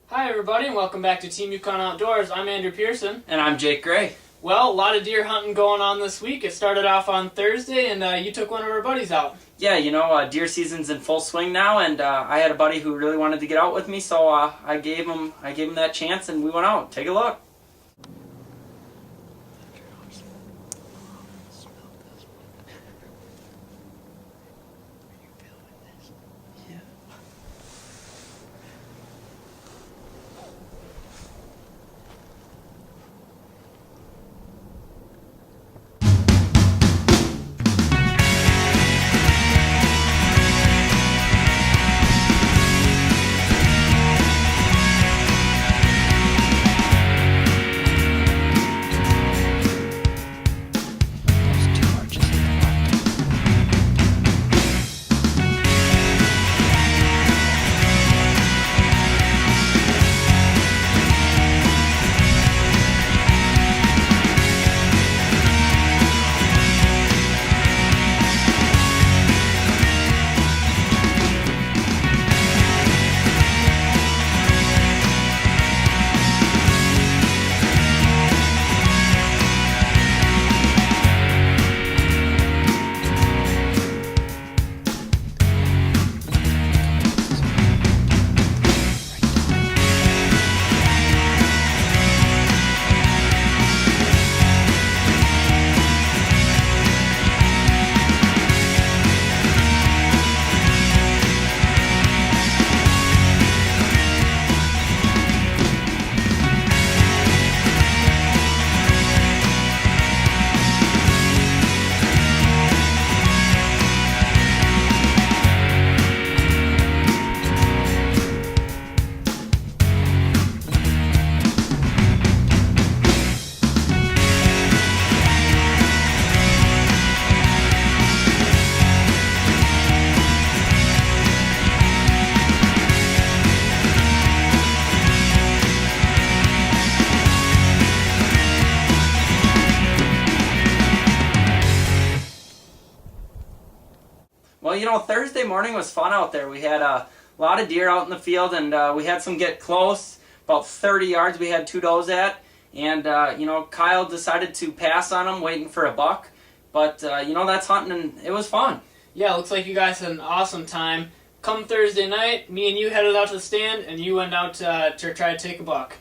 Hi everybody and welcome back to Team Yukon Outdoors. I'm Andrew Pearson. And I'm Jake Gray. Well, a lot of deer hunting going on this week. It started off on Thursday and you took one of our buddies out. Yeah, deer season's in full swing now, and I had a buddy who really wanted to get out with me, so I gave him that chance, and we went out. Take a look. Well, Thursday morning was fun out there. We had a lot of deer out in the field, and we had some get close, about 30 yards we had 2 does at. And, Kyle decided to pass on them, waiting for a buck. But, that's hunting, and it was fun. Yeah, looks like you guys had an awesome time. Come Thursday night, me and you headed out to the stand, and you went out to try to take a buck.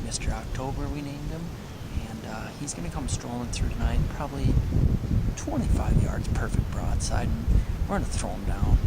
Mr. October, we named him, and he's going to come strolling through tonight, probably 25 yards, perfect broadside, and we're going to throw him down.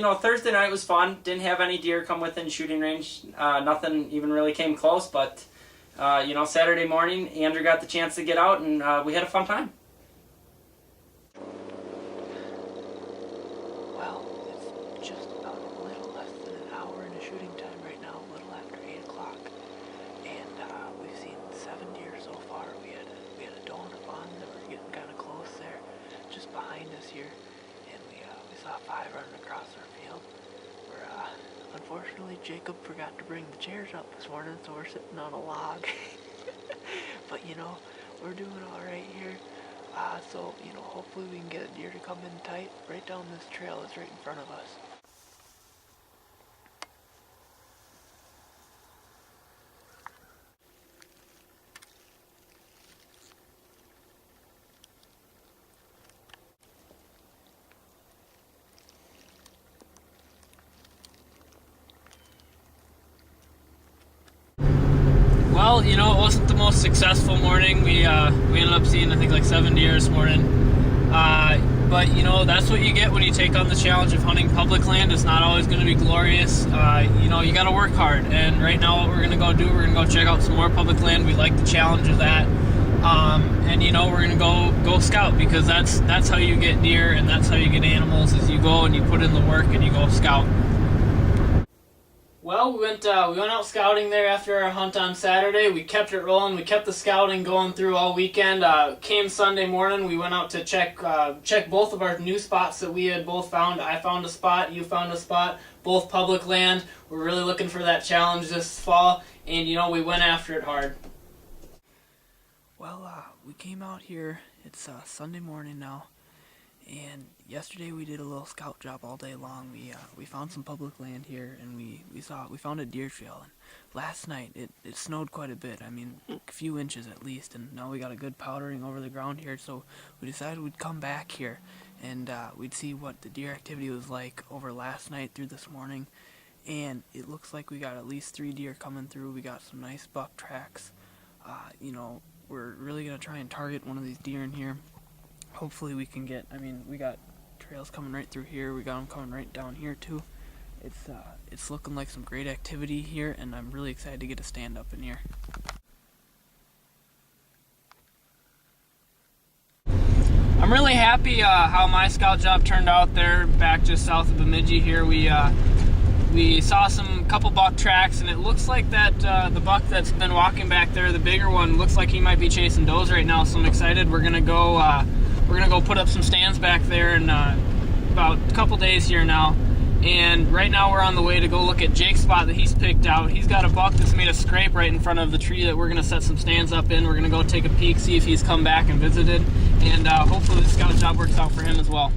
Well, Thursday night was fun. Didn't have any deer come within shooting range. Nothing even really came close, but Saturday morning, Andrew got the chance to get out, and we had a fun time. Well, it's just about a little less than an hour into shooting time right now, a little after 8 o'clock. And we've seen 7 deer so far. We had a doe and a fawn that were getting kind of close there, just behind us here. And we saw 5 running across our field. Unfortunately, Jacob forgot to bring the chairs up this morning, so we're sitting on a log. But, we're doing all right here. So, hopefully we can get a deer to come in tight right down this trail that's right in front of us. Well, it wasn't the most successful morning. We ended up seeing, I think, like 7 deer this morning. But, that's what you get when you take on the challenge of hunting public land. It's not always going to be glorious. You got to work hard. And right now what we're going to go do, we're going to go check out some more public land. We like the challenge of that. And, we're going to go scout, because that's how you get deer and that's how you get animals, is you go and you put in the work and you go scout. Well, we went out scouting there after our hunt on Saturday. We kept it rolling. We kept the scouting going through all weekend. Came Sunday morning, we went out to check both of our new spots that we had both found. I found a spot, you found a spot, both public land. We're really looking for that challenge this fall, and we went after it hard. Well, we came out here. It's Sunday morning now, and yesterday we did a little scout job all day long. We found some public land here, and we found a deer trail. And last night it snowed quite a bit. I mean, a few inches at least. And now we got a good powdering over the ground here. So we decided we'd come back here, and we'd see what the deer activity was like over last night through this morning. And it looks like we got at least 3 deer coming through. We got some nice buck tracks. We're really gonna try and target one of these deer in here. Hopefully we can get, we got trails coming right through here. We got them coming right down here too. It's looking like some great activity here, and I'm really excited to get a stand up in here. I'm really happy how my scout job turned out there back just south of Bemidji here. We saw some couple buck tracks, and it looks like that the buck that's been walking back there, the bigger one, looks like he might be chasing does right now. So I'm excited. We're gonna go put up some stands back there in about a couple days here now. And right now we're on the way to go look at Jake's spot that he's picked out. He's got a buck that's made a scrape right in front of the tree that we're gonna set some stands up in. We're gonna go take a peek, see if he's come back and visited, and hopefully the scout job works out for him as well.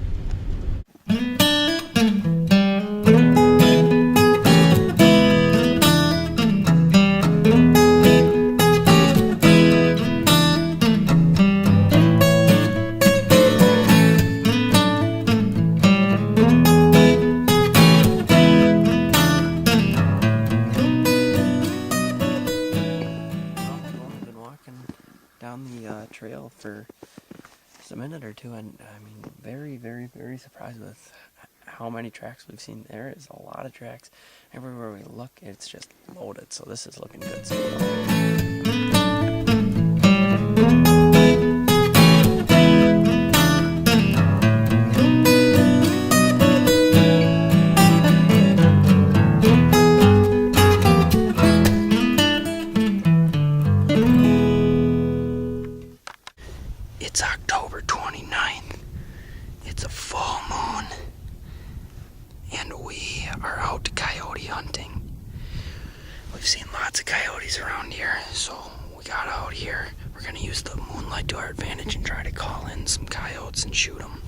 Down the trail for just a minute or two, and very, very, very surprised with how many tracks we've seen. There is a lot of tracks everywhere we look. It's just loaded, so this is looking good so far. It's October 29th. It's a full moon. And we are out coyote hunting. We've seen lots of coyotes around here, so we got out here. We're going to use the moonlight to our advantage and try to call in some coyotes and shoot them.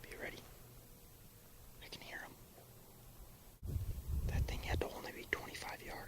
Be ready. I can hear him. That thing had to only be 25 yards.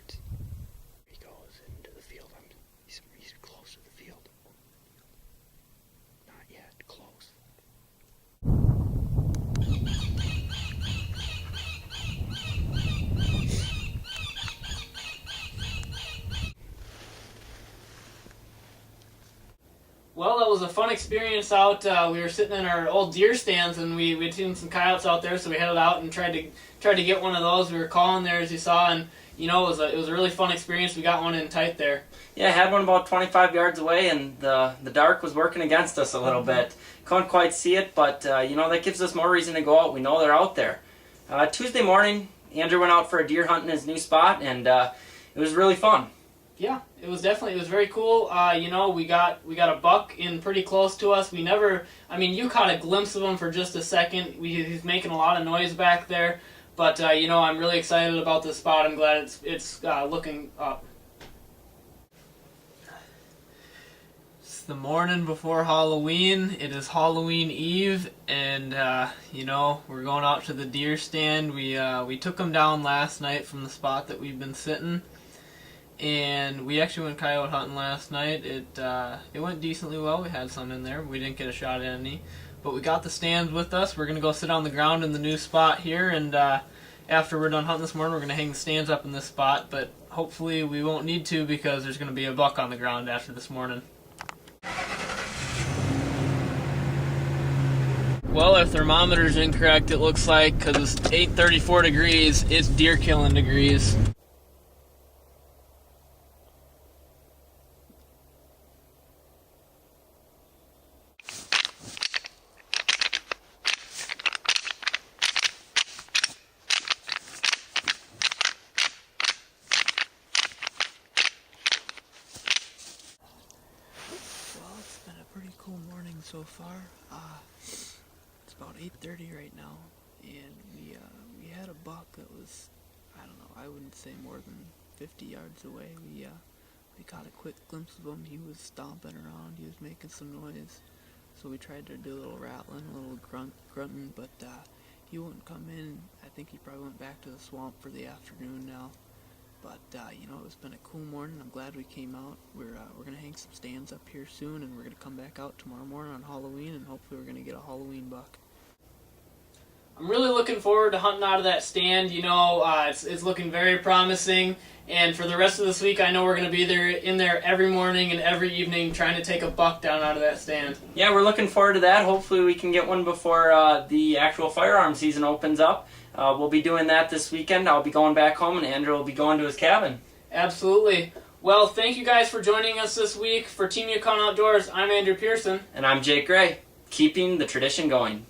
was a fun experience out. We were sitting in our old deer stands, and we'd seen some coyotes out there, so we headed out and tried to get one of those. We were calling there, as you saw, and it was a really fun experience. We got one in tight there. Yeah, I had one about 25 yards away, and the dark was working against us a little bit. Couldn't quite see it, but that gives us more reason to go out. We know they're out there. Tuesday morning, Andrew went out for a deer hunt in his new spot, and it was really fun. Yeah, it was very cool. We got a buck in pretty close to us. You caught a glimpse of him for just a second. He's making a lot of noise back there, but I'm really excited about this spot. I'm glad it's looking up. It's the morning before Halloween. It is Halloween Eve, and we're going out to the deer stand. We took them down last night from the spot that we've been sitting. And we actually went coyote hunting last night. It went decently well. We had some in there. We didn't get a shot at any. But we got the stands with us. We're going to go sit on the ground in the new spot here. And after we're done hunting this morning, we're going to hang the stands up in this spot. But hopefully we won't need to, because there's going to be a buck on the ground after this morning. Well, our thermometer's incorrect, it looks like, because it's 8:34 degrees. It's deer killing degrees. Pretty cool morning so far. It's about 8:30 right now, and we had a buck that was, I wouldn't say more than 50 yards away. We caught a quick glimpse of him. He was stomping around. He was making some noise, so we tried to do a little rattling, a little grunting, but he wouldn't come in. I think he probably went back to the swamp for the afternoon now. But it's been a cool morning. I'm glad we came out. We're gonna hang some stands up here soon, and we're gonna come back out tomorrow morning on Halloween, and hopefully we're gonna get a Halloween buck. I'm really looking forward to hunting out of that stand. It's looking very promising, and for the rest of this week, I know we're gonna be in there every morning and every evening trying to take a buck down out of that stand. Yeah, we're looking forward to that. Hopefully we can get one before the actual firearm season opens up. We'll be doing that this weekend. I'll be going back home, and Andrew will be going to his cabin. Absolutely. Well, thank you guys for joining us this week. For Team Yukon Outdoors, I'm Andrew Pearson. And I'm Jake Gray, keeping the tradition going.